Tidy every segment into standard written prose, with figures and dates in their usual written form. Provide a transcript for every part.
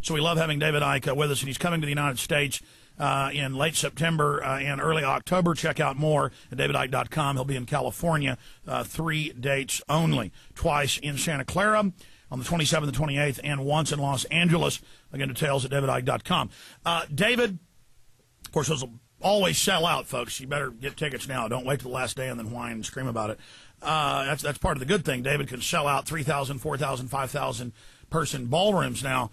So we love having David Icke with us, and he's coming to the United States in late September and early October. Check out more at davidicke.com. He'll be in California 3 dates only, twice in Santa Clara on the 27th and 28th, and once in Los Angeles. Again, details at davidicke.com. David, of course, those will always sell out, folks. You better get tickets now. Don't wait till the last day and then whine and scream about it. That's part of the good thing. David can sell out 3,000, 4,000, 5,000 person ballrooms now.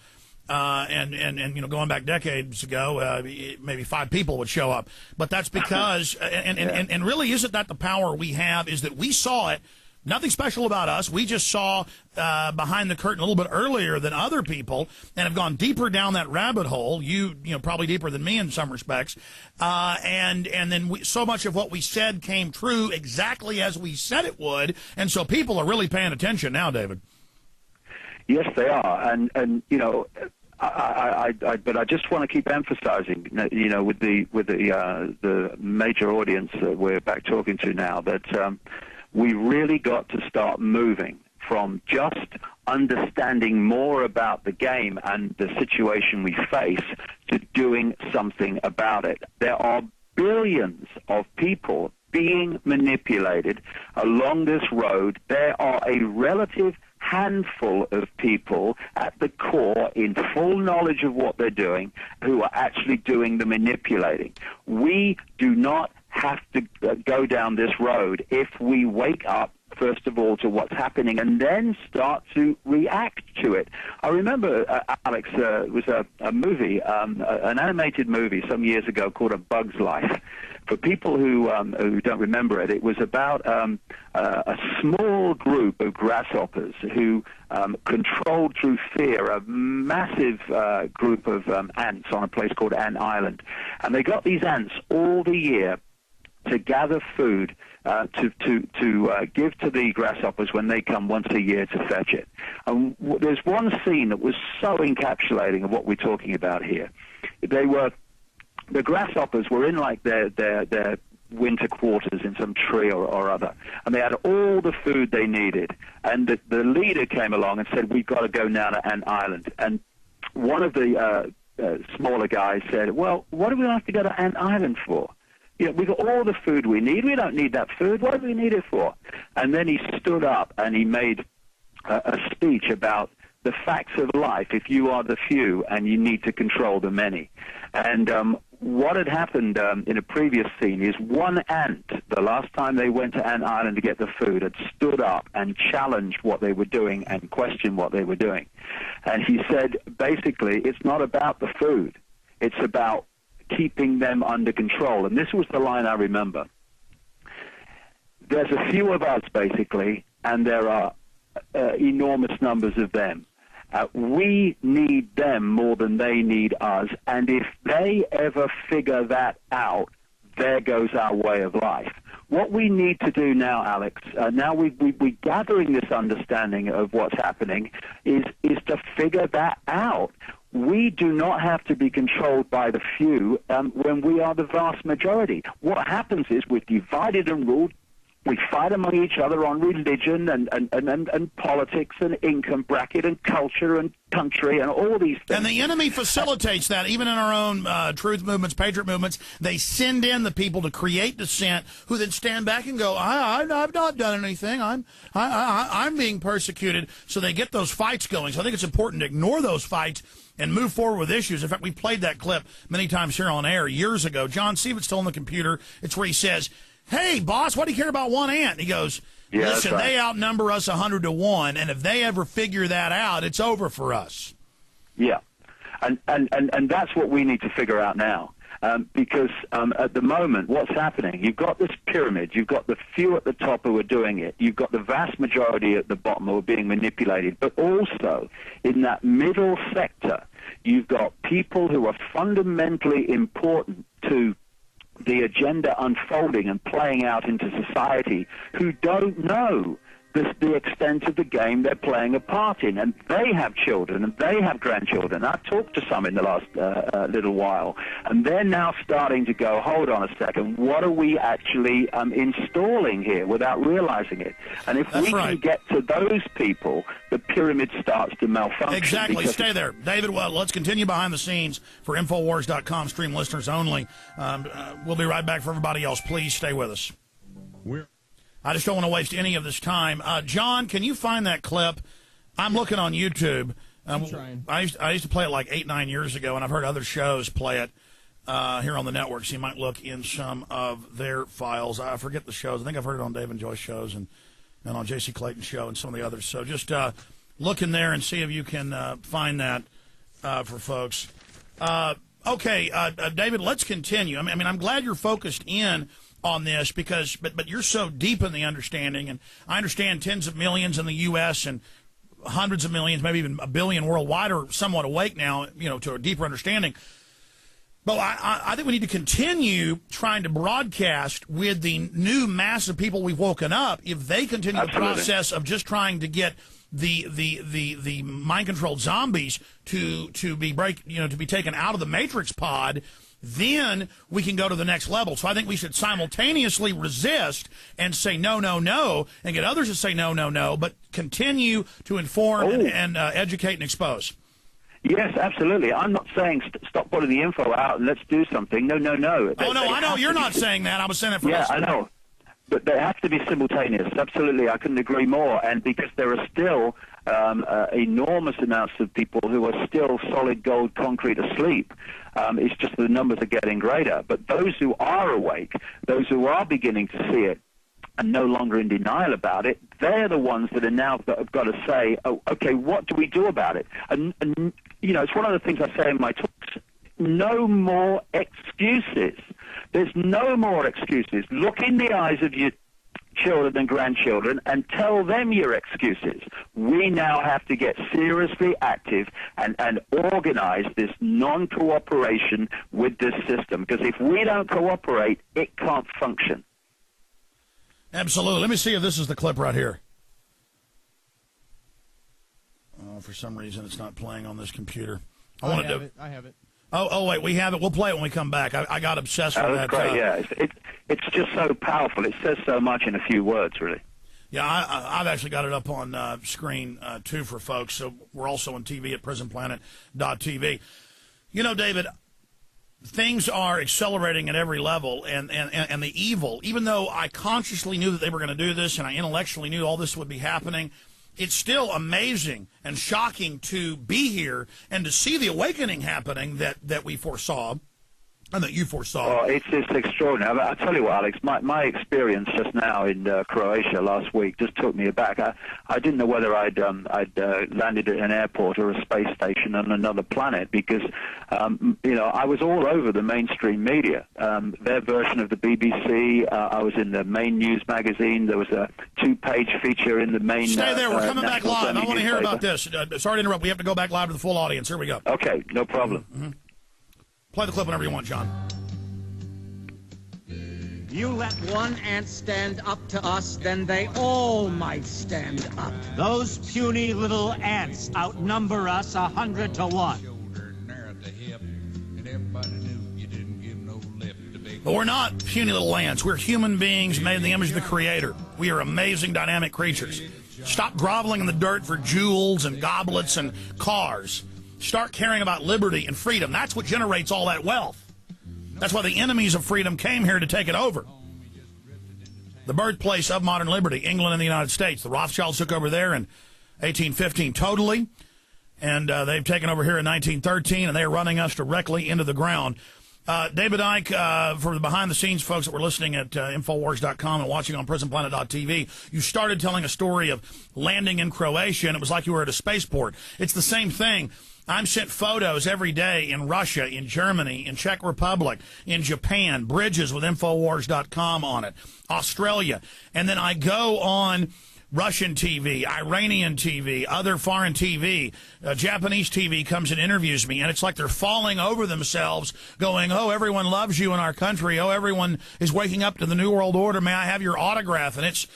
And you know, going back decades ago, maybe 5 people would show up. But that's because, and really, isn't that the power we have? Is that we saw it. Nothing special about us. We just saw behind the curtain a little bit earlier than other people, and have gone deeper down that rabbit hole. You know, probably deeper than me in some respects. And then so much of what we said came true exactly as we said it would. And so people are really paying attention now, David. Yes, they are, and you know. But I just want to keep emphasizing, you know, with the major audience that we're back talking to now, that we really got to start moving from just understanding more about the game and the situation we face to doing something about it. There are billions of people being manipulated along this road. There are a relative handful of people at the core in full knowledge of what they're doing who are actually doing the manipulating. We do not have to go down this road if we wake up, first of all, to what's happening and then start to react to it. I remember, Alex, it was a movie, an animated movie some years ago called A Bug's Life. For people who don't remember it, it was about a small group of grasshoppers who controlled through fear a massive group of ants on a place called Ant Island. And they got these ants all the year to gather food to give to the grasshoppers when they come once a year to fetch it. And there's one scene that was so encapsulating of what we're talking about here. The grasshoppers were in like their winter quarters in some tree or other, and they had all the food they needed. And the leader came along and said, "We've got to go now to Ant Island." And one of the smaller guys said, "Well, what do we have to go to Ant Island for? You know, we've got all the food we need. We don't need that food. What do we need it for?" And then he stood up and he made a speech about the facts of life. If you are the few and you need to control the many. And what had happened in a previous scene is one ant, the last time they went to Ant Island to get the food, had stood up and challenged what they were doing and questioned what they were doing. And he said, basically, it's not about the food. It's about keeping them under control. And this was the line I remember. There's a few of us, basically, and there are enormous numbers of them. We need them more than they need us, and if they ever figure that out, there goes our way of life. What we need to do now, Alex, now we're gathering this understanding of what's happening, is to figure that out. We do not have to be controlled by the few when we are the vast majority. What happens is we're divided and ruled. We fight among each other on religion and politics and income bracket and culture and country and all these things. And the enemy facilitates that, even in our own truth movements, patriot movements. They send in the people to create dissent, who then stand back and go, I've not done anything. I'm being persecuted. So they get those fights going. So I think it's important to ignore those fights and move forward with issues. In fact, we played that clip many times here on air years ago. John, see if it's still on the computer. It's where he says, "Hey, boss, what do you care about one ant?" He goes, "Listen, right. They outnumber us 100 to 1, and if they ever figure that out, it's over for us." Yeah, and that's what we need to figure out now. Because at the moment, what's happening, you've got this pyramid, you've got the few at the top who are doing it, you've got the vast majority at the bottom who are being manipulated, but also in that middle sector, you've got people who are fundamentally important to the agenda unfolding and playing out into society who don't know the extent of the game they're playing a part in. And they have children, and they have grandchildren. I've talked to some in the last little while, and they're now starting to go, hold on a second, what are we actually installing here without realizing it? And if we can get to those people, the pyramid starts to malfunction. Exactly. Stay there. David, well, let's continue behind the scenes for Infowars.com stream listeners only. We'll be right back for everybody else. Please stay with us. I just don't want to waste any of this time. John, can you find that clip? I'm looking on YouTube. I'm trying. I used to play it like 8-9 years ago, and I've heard other shows play it here on the network, so you might look in some of their files. I forget the shows. I think I've heard it on Dave and Joyce shows and on J.C. Clayton's show and some of the others. So just look in there and see if you can find that for folks. Okay, David, let's continue. I mean, I'm glad you're focused in on this because, but you're so deep in the understanding, and I understand tens of millions in the U.S. and hundreds of millions, maybe even a billion worldwide, are somewhat awake now, to a deeper understanding. But I think we need to continue trying to broadcast with the new mass of people we've woken up. If they continue the process of just trying to get the mind controlled zombies to be taken out of the Matrix pod, then we can go to the next level. So I think we should simultaneously resist and say no, no, no, and get others to say no, no, no, but continue to inform and educate and expose. Yes, absolutely. I'm not saying stop putting the info out and let's do something. No, no, no. Oh, no, I know you're not saying that. I was saying that for us. I know. But they have to be simultaneous. Absolutely. I couldn't agree more. And because there are still enormous amounts of people who are still solid gold concrete asleep. It's just the numbers are getting greater. But those who are awake, those who are beginning to see it, and no longer in denial about it, they're the ones that are now have got to say, oh, okay, what do we do about it? And it's one of the things I say in my talks, no more excuses. There's no more excuses. Look in the eyes of your children and grandchildren and tell them your excuses. We now have to get seriously active and organize this non-cooperation with this system, because if we don't cooperate, it can't function. Absolutely. Let me see if this is the clip right here. For some reason, it's not playing on this computer. I have it. Oh, wait, we have it. We'll play it when we come back. I got obsessed with that. Great, yeah. It's just so powerful. It says so much in a few words, really. Yeah, I've actually got it up on screen, too, for folks. So we're also on TV at prisonplanet.tv. David, things are accelerating at every level, and the evil, even though I consciously knew that they were going to do this and I intellectually knew all this would be happening, it's still amazing and shocking to be here and to see the awakening happening that we foresaw and that you foresaw. Oh, it's extraordinary. I'll tell you what, Alex, my experience just now in Croatia last week just took me aback. I didn't know whether I'd landed at an airport or a space station on another planet because, I was all over the mainstream media. Their version of the BBC, I was in the main news magazine. There was a 2-page feature in the main... Stay there. We're coming back live. I want to hear about this. Sorry to interrupt. We have to go back live to the full audience. Here we go. Okay, no problem. Mm-hmm. Play the clip whenever you want, John. You let one ant stand up to us, then they all might stand up. Those puny little ants outnumber us 100 to 1. But we're not puny little ants. We're human beings made in the image of the Creator. We are amazing, dynamic creatures. Stop groveling in the dirt for jewels and goblets and cars. Start caring about liberty and freedom. That's what generates all that wealth. That's why the enemies of freedom came here to take it over. The birthplace of modern liberty, England and the United States. The Rothschilds took over there in 1815 totally, and they've taken over here in 1913, and they are running us directly into the ground. David Icke, for the behind-the-scenes folks that were listening at Infowars.com and watching on PrisonPlanet.tv, you started telling a story of landing in Croatia, and it was like you were at a spaceport. It's the same thing. I'm sent photos every day in Russia, in Germany, in Czech Republic, in Japan, bridges with Infowars.com on it, Australia. And then I go on Russian TV, Iranian TV, other foreign TV, Japanese TV comes and interviews me, and it's like they're falling over themselves going, oh, everyone loves you in our country. Oh, everyone is waking up to the New World Order. May I have your autograph? And it's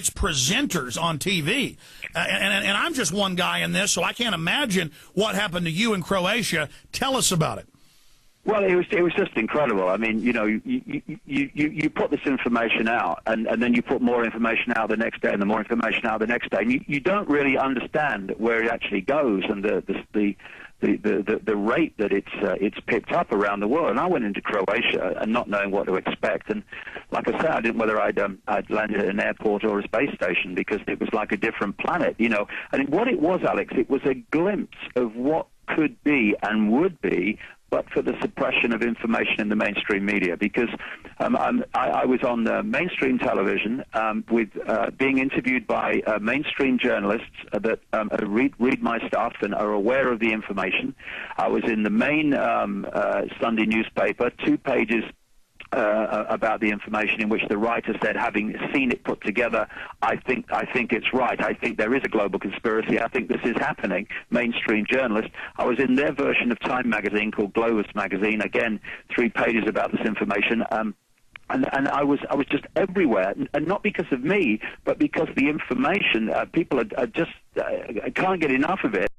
presenters on TV. And I'm just one guy in this, so I can't imagine what happened to you in Croatia. Tell us about it. Well, it was just incredible. I mean, you know, you put this information out, and then you put more information out the next day, and the more information out the next day, and you don't really understand where it actually goes, and the rate that it's picked up around the world. And I went into Croatia and not knowing what to expect, and like I said, I didn't know whether I'd landed at an airport or a space station, because it was like a different planet, you know. And what it was, Alex, it was a glimpse of what could be and would be, but for the suppression of information in the mainstream media. Because I was on mainstream television with being interviewed by mainstream journalists that read my stuff and are aware of the information. I was in the main Sunday newspaper, 2 pages about the information, in which the writer said, having seen it put together, I think it's right. I think there is a global conspiracy. I think this is happening. Mainstream journalist. I was in their version of Time magazine called Globus magazine. Again, 3 pages about this information. And I was just everywhere, and not because of me, but because the information, people are just can't get enough of it.